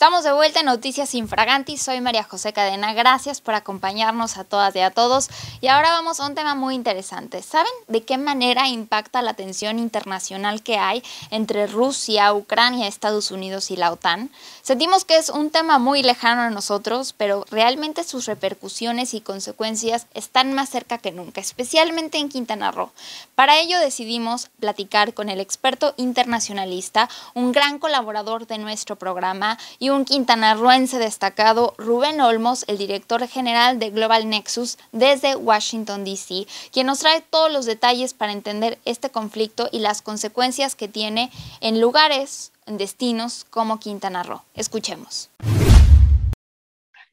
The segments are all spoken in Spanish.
Estamos de vuelta en Noticias Infraganti, soy María José Cadena, gracias por acompañarnos a todas y a todos. Y ahora vamos a un tema muy interesante. ¿Saben de qué manera impacta la tensión internacional que hay entre Rusia, Ucrania, Estados Unidos y la OTAN? Sentimos que es un tema muy lejano a nosotros, pero realmente sus repercusiones y consecuencias están más cerca que nunca, especialmente en Quintana Roo. Para ello decidimos platicar con el experto internacionalista, un gran colaborador de nuestro programa y un quintanarroense destacado, Rubén Olmos, el director general de Global Nexus desde Washington, D.C., quien nos trae todos los detalles para entender este conflicto y las consecuencias que tiene en lugares, en destinos como Quintana Roo. Escuchemos.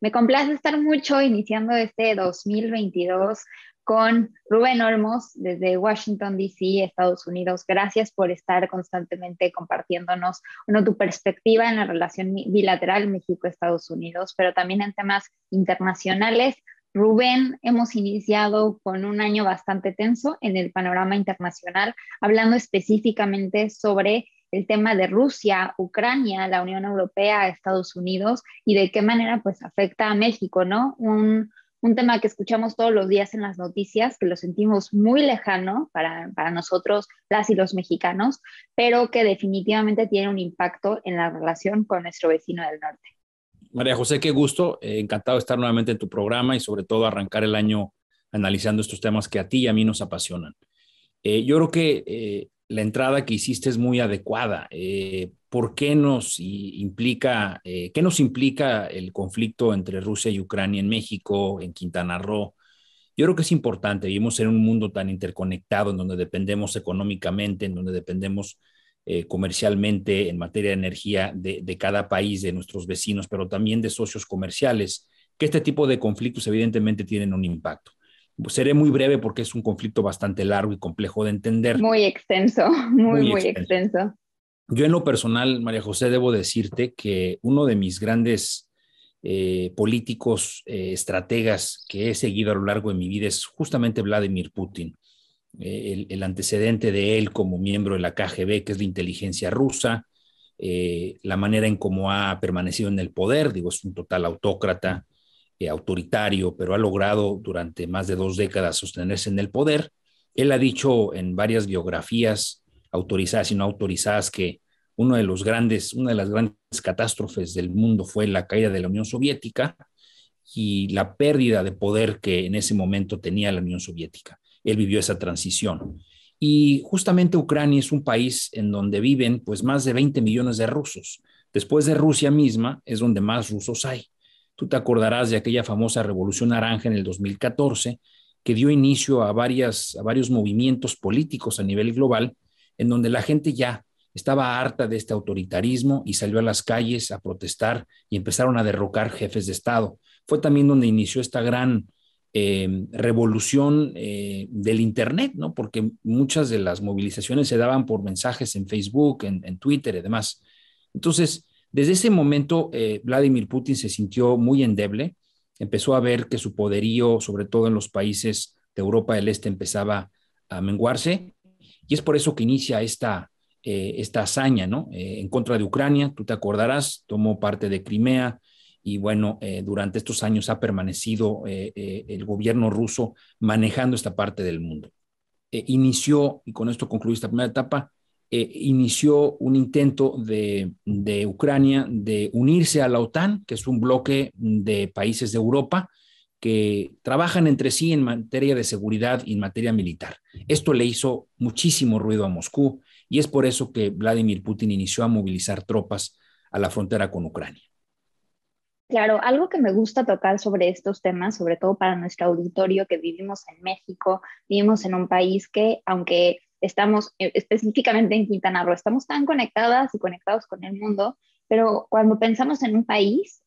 Me complace estar mucho iniciando este 2022 con Rubén Olmos desde Washington, D.C., Estados Unidos. Gracias por estar constantemente compartiéndonos tu perspectiva en la relación bilateral México-Estados Unidos, pero también en temas internacionales. Rubén, hemos iniciado con un año bastante tenso en el panorama internacional, hablando específicamente sobre el tema de Rusia, Ucrania, la Unión Europea, Estados Unidos y de qué manera pues afecta a México, ¿no? Un tema que escuchamos todos los días en las noticias, que lo sentimos muy lejano para nosotros, las y los mexicanos, pero que definitivamente tiene un impacto en la relación con nuestro vecino del norte. María José, qué gusto, encantado de estar nuevamente en tu programa y sobre todo arrancar el año analizando estos temas que a ti y a mí nos apasionan. Yo creo que la entrada que hiciste es muy adecuada. ¿Por qué qué nos implica el conflicto entre Rusia y Ucrania en México, en Quintana Roo? Yo creo que es importante. Vivimos en un mundo tan interconectado en donde dependemos económicamente, en donde dependemos comercialmente en materia de energía de cada país, de nuestros vecinos, pero también de socios comerciales, que este tipo de conflictos evidentemente tienen un impacto. Seré muy breve porque es un conflicto bastante largo y complejo de entender. Muy extenso, muy Extenso. extenso. Yo en lo personal, María José, debo decirte que uno de mis grandes políticos, estrategas que he seguido a lo largo de mi vida es justamente Vladimir Putin. El antecedente de él como miembro de la KGB, que es la inteligencia rusa, la manera en cómo ha permanecido en el poder, digo, es un total autócrata, autoritario, pero ha logrado durante más de 2 décadas sostenerse en el poder. Él ha dicho en varias biografías autorizadas y no autorizadas que una de las grandes catástrofes del mundo fue la caída de la Unión Soviética y la pérdida de poder que en ese momento tenía la Unión Soviética. Él vivió esa transición. Y justamente Ucrania es un país en donde viven pues más de 20 millones de rusos. Después de Rusia misma es donde más rusos hay. Tú te acordarás de aquella famosa Revolución Naranja en el 2014 que dio inicio a varios movimientos políticos a nivel global en donde la gente ya estaba harta de este autoritarismo y salió a las calles a protestar y empezaron a derrocar jefes de Estado. Fue también donde inició esta gran revolución del Internet, ¿no? Porque muchas de las movilizaciones se daban por mensajes en Facebook, en Twitter y demás. Entonces, desde ese momento, Vladimir Putin se sintió muy endeble, empezó a ver que su poderío, sobre todo en los países de Europa del Este, empezaba a menguarse, y es por eso que inicia esta hazaña, ¿no? En contra de Ucrania, tú te acordarás, tomó parte de Crimea, y bueno, durante estos años ha permanecido el gobierno ruso manejando esta parte del mundo. Inició, y con esto concluye esta primera etapa, inició un intento de Ucrania de unirse a la OTAN, que es un bloque de países de Europa que trabajan entre sí en materia de seguridad y en materia militar. Esto le hizo muchísimo ruido a Moscú y es por eso que Vladimir Putin inició a movilizar tropas a la frontera con Ucrania. Claro, algo que me gusta tocar sobre estos temas, sobre todo para nuestro auditorio que vivimos en México, vivimos en un país que, aunque estamos específicamente en Quintana Roo, estamos tan conectadas y conectados con el mundo, pero cuando pensamos en un país,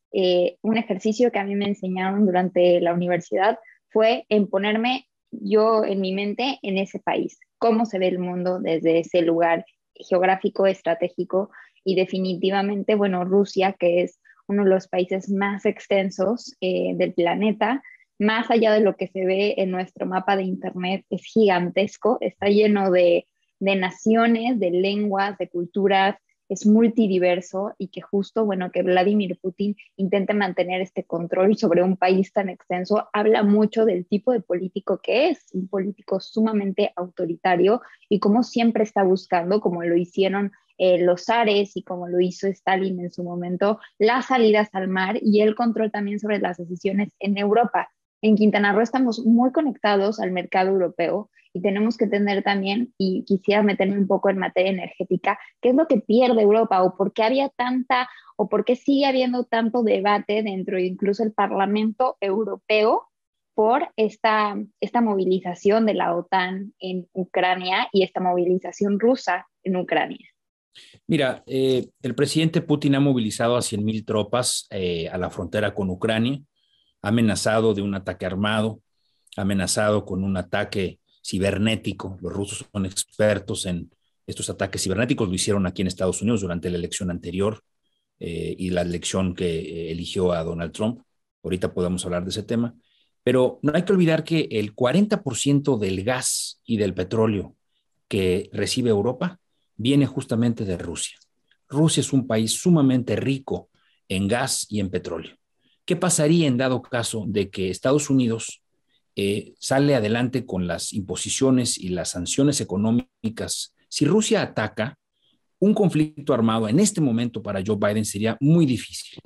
un ejercicio que a mí me enseñaron durante la universidad fue en ponerme yo en mi mente en ese país, cómo se ve el mundo desde ese lugar geográfico, estratégico y definitivamente, bueno, Rusia, que es uno de los países más extensos del planeta, más allá de lo que se ve en nuestro mapa de internet, es gigantesco, está lleno de naciones, de lenguas, de culturas, es multidiverso y que justo, bueno, que Vladimir Putin intente mantener este control sobre un país tan extenso, habla mucho del tipo de político que es, un político sumamente autoritario y como siempre está buscando, como lo hicieron los zares y como lo hizo Stalin en su momento, las salidas al mar y el control también sobre las decisiones en Europa. En Quintana Roo estamos muy conectados al mercado europeo y tenemos que tener también, y quisiera meterme un poco en materia energética, qué es lo que pierde Europa o por qué había tanta, o por qué sigue habiendo tanto debate dentro de incluso el Parlamento Europeo por esta movilización de la OTAN en Ucrania y esta movilización rusa en Ucrania. Mira, el presidente Putin ha movilizado a 100,000 tropas a la frontera con Ucrania, ha amenazado de un ataque armado, ha amenazado con un ataque cibernético. Los rusos son expertos en estos ataques cibernéticos, lo hicieron aquí en Estados Unidos durante la elección anterior y la elección que eligió a Donald Trump. Ahorita podemos hablar de ese tema, pero no hay que olvidar que el 40% del gas y del petróleo que recibe Europa viene justamente de Rusia. Rusia es un país sumamente rico en gas y en petróleo. ¿Qué pasaría en dado caso de que Estados Unidos sale adelante con las imposiciones y las sanciones económicas? Si Rusia ataca, un conflicto armado en este momento para Joe Biden sería muy difícil,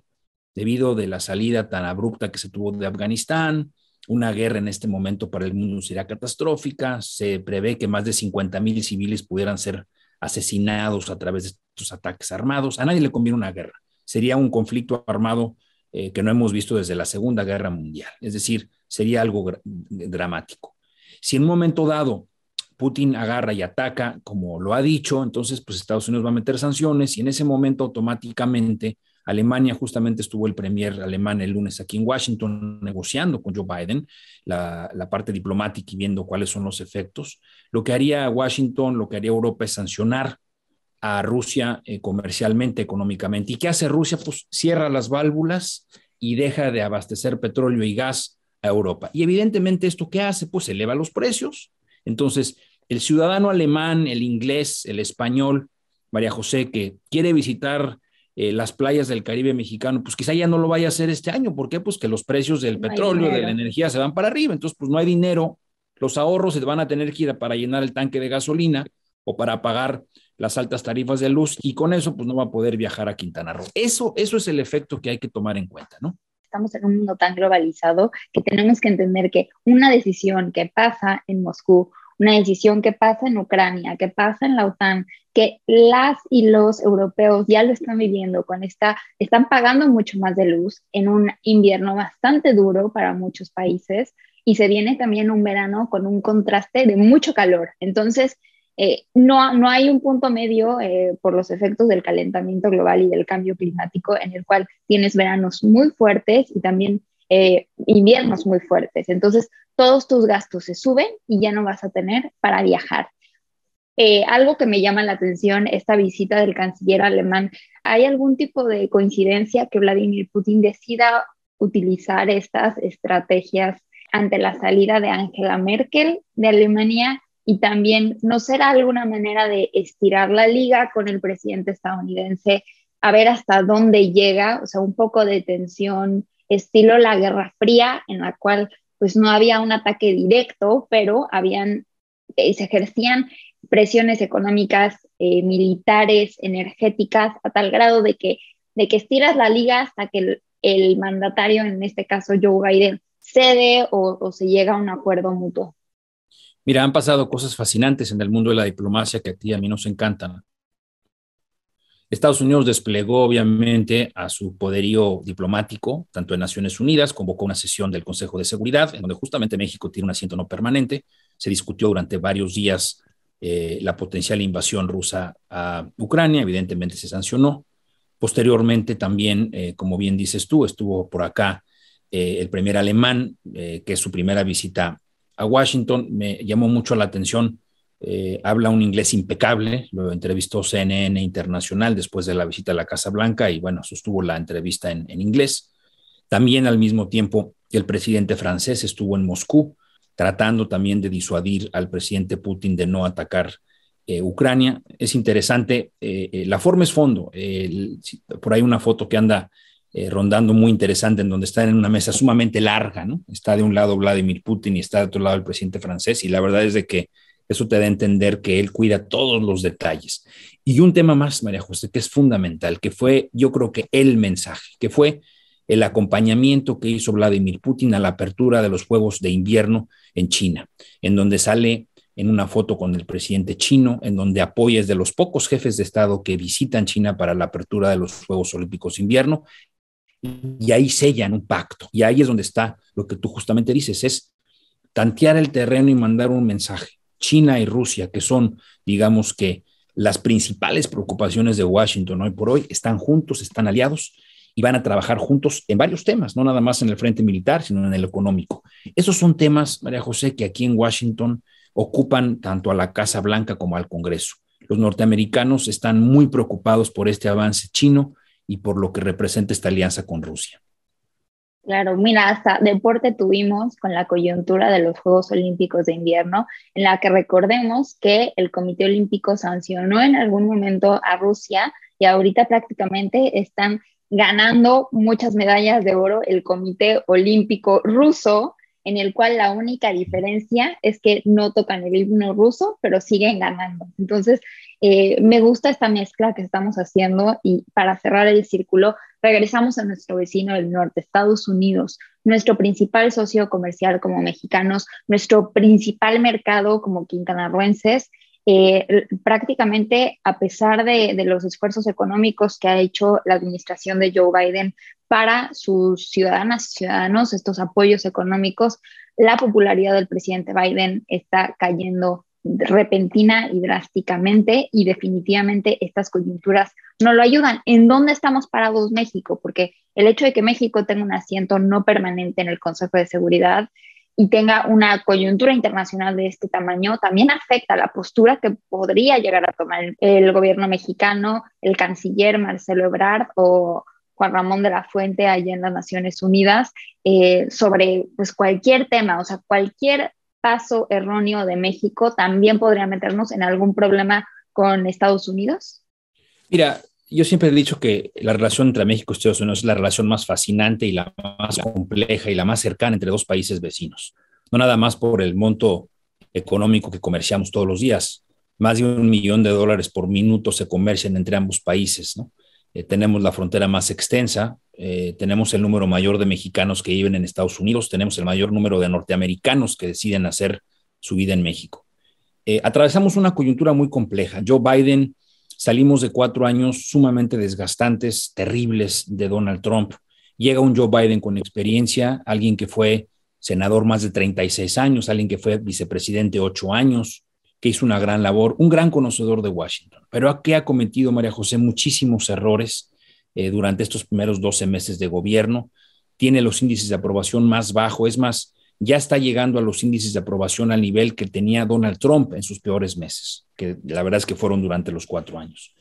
debido de la salida tan abrupta que se tuvo de Afganistán. Una guerra en este momento para el mundo sería catastrófica. Se prevé que más de 50,000 civiles pudieran ser asesinados a través de estos ataques armados. A nadie le conviene una guerra. Sería un conflicto armado que no hemos visto desde la Segunda Guerra Mundial. Es decir, sería algo dramático. Si en un momento dado Putin agarra y ataca, como lo ha dicho, entonces pues Estados Unidos va a meter sanciones y en ese momento automáticamente Alemania, justamente estuvo el premier alemán el lunes aquí en Washington negociando con Joe Biden la parte diplomática y viendo cuáles son los efectos. Lo que haría Washington, lo que haría Europa es sancionar a Rusia comercialmente, económicamente. ¿Y qué hace Rusia? Pues cierra las válvulas y deja de abastecer petróleo y gas a Europa. Y evidentemente esto ¿qué hace? Pues eleva los precios. Entonces, el ciudadano alemán, el inglés, el español, María José, que quiere visitar las playas del Caribe mexicano, pues quizá ya no lo vaya a hacer este año. ¿Por qué? Pues que los precios del petróleo, de la energía se van para arriba. Entonces, pues no hay dinero. Los ahorros se van a tener que ir para llenar el tanque de gasolina o para pagar las altas tarifas de luz y con eso pues no va a poder viajar a Quintana Roo. Eso es el efecto que hay que tomar en cuenta, ¿no? Estamos en un mundo tan globalizado que tenemos que entender que una decisión que pasa en Moscú, una decisión que pasa en Ucrania, que pasa en la OTAN, que las y los europeos ya lo están viviendo están pagando mucho más de luz en un invierno bastante duro para muchos países y se viene también un verano con un contraste de mucho calor. Entonces, no hay un punto medio por los efectos del calentamiento global y del cambio climático en el cual tienes veranos muy fuertes y también inviernos muy fuertes. Entonces, todos tus gastos se suben y ya no vas a tener para viajar. Algo que me llama la atención, esta visita del canciller alemán, ¿hay algún tipo de coincidencia que Vladimir Putin decida utilizar estas estrategias ante la salida de Angela Merkel de Alemania? Y también, ¿no será alguna manera de estirar la liga con el presidente estadounidense a ver hasta dónde llega? O sea, un poco de tensión, estilo la Guerra Fría, en la cual pues no había un ataque directo, pero se ejercían presiones económicas, militares, energéticas, a tal grado de que estiras la liga hasta que el mandatario, en este caso Joe Biden, cede o se llega a un acuerdo mutuo. Mira, han pasado cosas fascinantes en el mundo de la diplomacia que a ti y a mí nos encantan. Estados Unidos desplegó obviamente a su poderío diplomático, tanto en Naciones Unidas, convocó una sesión del Consejo de Seguridad, en donde justamente México tiene un asiento no permanente. Se discutió durante varios días la potencial invasión rusa a Ucrania, evidentemente se sancionó. Posteriormente también, como bien dices tú, estuvo por acá el primer alemán, que es su primera visita a Washington. Me llamó mucho la atención, habla un inglés impecable, lo entrevistó CNN Internacional después de la visita a la Casa Blanca y bueno, sostuvo la entrevista en inglés. También al mismo tiempo el presidente francés estuvo en Moscú tratando también de disuadir al presidente Putin de no atacar Ucrania. Es interesante, la forma es fondo. Por ahí una foto que anda rondando muy interesante en donde están en una mesa sumamente larga, ¿no? Está de un lado Vladimir Putin y está de otro lado el presidente francés, y la verdad es de que eso te da a entender que él cuida todos los detalles. Y un tema más, María José, que es fundamental, que fue, yo creo que el mensaje, que fue el acompañamiento que hizo Vladimir Putin a la apertura de los Juegos de Invierno en China, en donde sale en una foto con el presidente chino, en donde apoya, es de los pocos jefes de Estado que visitan China para la apertura de los Juegos Olímpicos de Invierno, y ahí sellan un pacto. Y ahí es donde está lo que tú justamente dices, es tantear el terreno y mandar un mensaje. China y Rusia, que son, digamos que, las principales preocupaciones de Washington hoy por hoy, están juntos, están aliados y van a trabajar juntos en varios temas, no nada más en el frente militar, sino en el económico. Esos son temas, María José, que aquí en Washington ocupan tanto a la Casa Blanca como al Congreso. Los norteamericanos están muy preocupados por este avance chino y por lo que representa esta alianza con Rusia. Claro, mira, hasta deporte tuvimos con la coyuntura de los Juegos Olímpicos de Invierno, en la que recordemos que el Comité Olímpico sancionó en algún momento a Rusia y ahorita prácticamente están ganando muchas medallas de oro el Comité Olímpico ruso, en el cual la única diferencia es que no tocan el himno ruso, pero siguen ganando. Entonces, me gusta esta mezcla que estamos haciendo, y para cerrar el círculo, regresamos a nuestro vecino del norte, Estados Unidos, nuestro principal socio comercial como mexicanos, nuestro principal mercado como quintanarroenses. Prácticamente, a pesar de los esfuerzos económicos que ha hecho la administración de Joe Biden para sus ciudadanas y ciudadanos, estos apoyos económicos, la popularidad del presidente Biden está cayendo repentina y drásticamente, y definitivamente estas coyunturas no lo ayudan. ¿En dónde estamos parados México? Porque el hecho de que México tenga un asiento no permanente en el Consejo de Seguridad y tenga una coyuntura internacional de este tamaño también afecta la postura que podría llegar a tomar el gobierno mexicano, el canciller Marcelo Ebrard o Juan Ramón de la Fuente allá en las Naciones Unidas, sobre pues cualquier tema, o sea, cualquier paso erróneo de México también podría meternos en algún problema con Estados Unidos. Mira, yo siempre he dicho que la relación entre México y Estados Unidos es la relación más fascinante y la más compleja y la más cercana entre dos países vecinos. No nada más por el monto económico que comerciamos todos los días. Más de $1 millón por minuto se comercian entre ambos países, ¿no? Tenemos la frontera más extensa, tenemos el número mayor de mexicanos que viven en Estados Unidos, tenemos el mayor número de norteamericanos que deciden hacer su vida en México. Atravesamos una coyuntura muy compleja. Joe Biden, salimos de 4 años sumamente desgastantes, terribles de Donald Trump. Llega un Joe Biden con experiencia, alguien que fue senador más de 36 años, alguien que fue vicepresidente 8 años, que hizo una gran labor, un gran conocedor de Washington, pero que ha cometido, María José, muchísimos errores durante estos primeros 12 meses de gobierno. Tiene los índices de aprobación más bajos, es más, ya está llegando a los índices de aprobación al nivel que tenía Donald Trump en sus peores meses, que la verdad es que fueron durante los 4 años.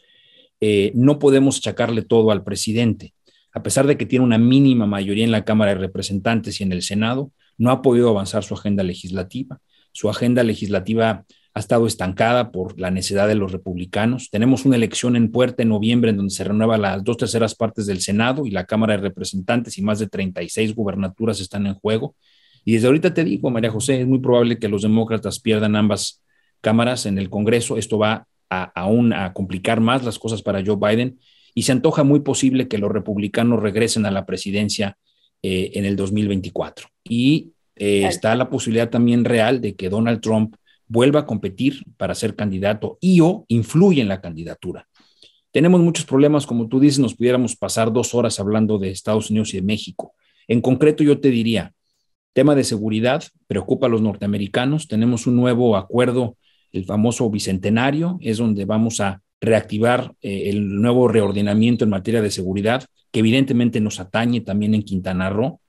No podemos achacarle todo al presidente. A pesar de que tiene una mínima mayoría en la Cámara de Representantes y en el Senado, no ha podido avanzar su agenda legislativa. Su agenda legislativa ha estado estancada por la necedad de los republicanos. Tenemos una elección en puerta en noviembre en donde se renueva las 2/3 partes del Senado y la Cámara de Representantes, y más de 36 gubernaturas están en juego. Y desde ahorita te digo, María José, es muy probable que los demócratas pierdan ambas cámaras en el Congreso. Esto va aún a complicar más las cosas para Joe Biden, y se antoja muy posible que los republicanos regresen a la presidencia en el 2024. Y está la posibilidad también real de que Donald Trump vuelva a competir para ser candidato o influye en la candidatura. Tenemos muchos problemas, como tú dices, nos pudiéramos pasar 2 horas hablando de Estados Unidos y de México. En concreto, yo te diría, tema de seguridad preocupa a los norteamericanos. Tenemos un nuevo acuerdo, el famoso bicentenario, es donde vamos a reactivar el nuevo reordenamiento en materia de seguridad, que evidentemente nos atañe también en Quintana Roo.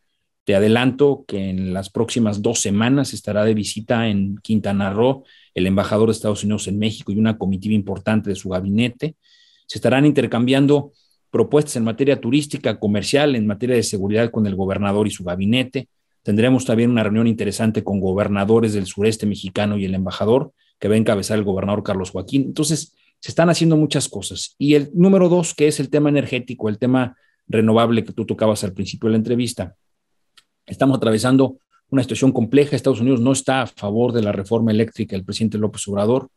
Te adelanto que en las próximas 2 semanas estará de visita en Quintana Roo el embajador de Estados Unidos en México y una comitiva importante de su gabinete. Se estarán intercambiando propuestas en materia turística, comercial, en materia de seguridad con el gobernador y su gabinete. Tendremos también una reunión interesante con gobernadores del sureste mexicano y el embajador que va a encabezar el gobernador Carlos Joaquín. Entonces, se están haciendo muchas cosas. Y el número 2, que es el tema energético, el tema renovable que tú tocabas al principio de la entrevista. Estamos atravesando una situación compleja. Estados Unidos no está a favor de la reforma eléctrica del presidente López Obrador.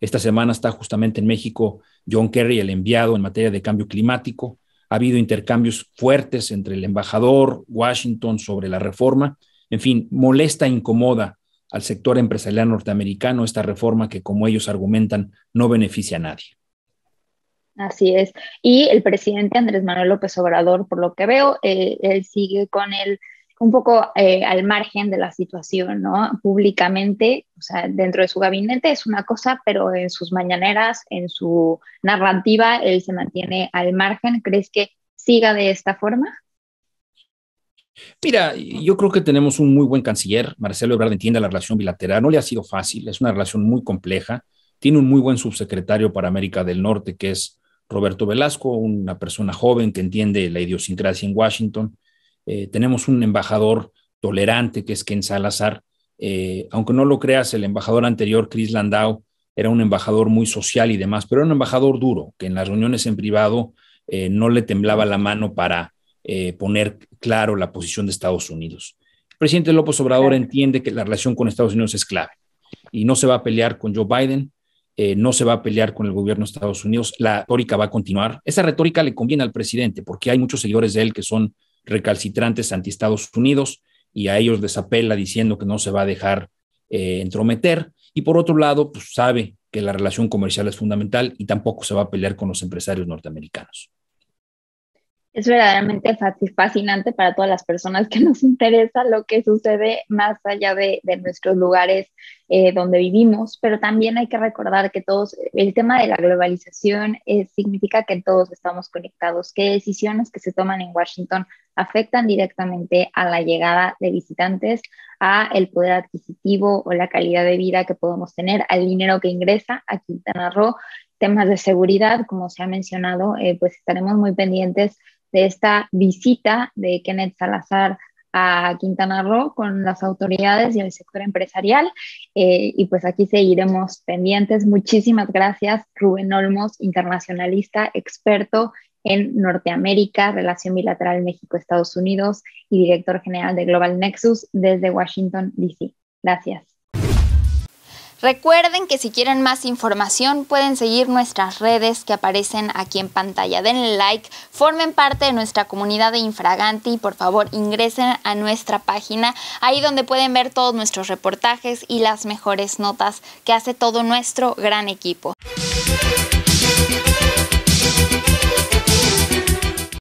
Esta semana está justamente en México John Kerry, el enviado en materia de cambio climático. Ha habido intercambios fuertes entre el embajador Washington sobre la reforma. En fin, molesta e incomoda al sector empresarial norteamericano esta reforma que, como ellos argumentan, no beneficia a nadie. Así es. Y el presidente Andrés Manuel López Obrador, por lo que veo, él sigue con un poco al margen de la situación, ¿no? Públicamente, o sea, dentro de su gabinete es una cosa, pero en sus mañaneras, en su narrativa, él se mantiene al margen. ¿Crees que siga de esta forma? Mira, yo creo que tenemos un muy buen canciller. Marcelo Ebrard entiende la relación bilateral. No le ha sido fácil, es una relación muy compleja. Tiene un muy buen subsecretario para América del Norte, que es Roberto Velasco, una persona joven que entiende la idiosincrasia en Washington. Tenemos un embajador tolerante, que es Ken Salazar. Aunque no lo creas, el embajador anterior, Chris Landau, era un embajador muy social y demás, pero era un embajador duro, que en las reuniones en privado no le temblaba la mano para poner claro la posición de Estados Unidos. El presidente López Obrador entiende que la relación con Estados Unidos es clave y no se va a pelear con Joe Biden, no se va a pelear con el gobierno de Estados Unidos. La retórica va a continuar. Esa retórica le conviene al presidente porque hay muchos seguidores de él que son recalcitrantes anti Estados Unidos y a ellos les apela diciendo que no se va a dejar entrometer. Y por otro lado, pues sabe que la relación comercial es fundamental y tampoco se va a pelear con los empresarios norteamericanos. Es verdaderamente fascinante para todas las personas que nos interesa lo que sucede más allá de nuestros lugares donde vivimos, pero también hay que recordar que todos, el tema de la globalización significa que todos estamos conectados, que decisiones que se toman en Washington afectan directamente a la llegada de visitantes, a el poder adquisitivo o la calidad de vida que podemos tener, al dinero que ingresa a Quintana Roo. Temas de seguridad, como se ha mencionado, pues estaremos muy pendientes de esta visita de Kenneth Salazar a Quintana Roo con las autoridades y el sector empresarial. Y pues aquí seguiremos pendientes. Muchísimas gracias, Rubén Olmos, internacionalista, experto en Norteamérica, relación bilateral México-Estados Unidos y director general de Global Nexus desde Washington, D.C. Gracias. Recuerden que si quieren más información pueden seguir nuestras redes que aparecen aquí en pantalla. Denle like, formen parte de nuestra comunidad de Infraganti y por favor ingresen a nuestra página, ahí donde pueden ver todos nuestros reportajes y las mejores notas que hace todo nuestro gran equipo.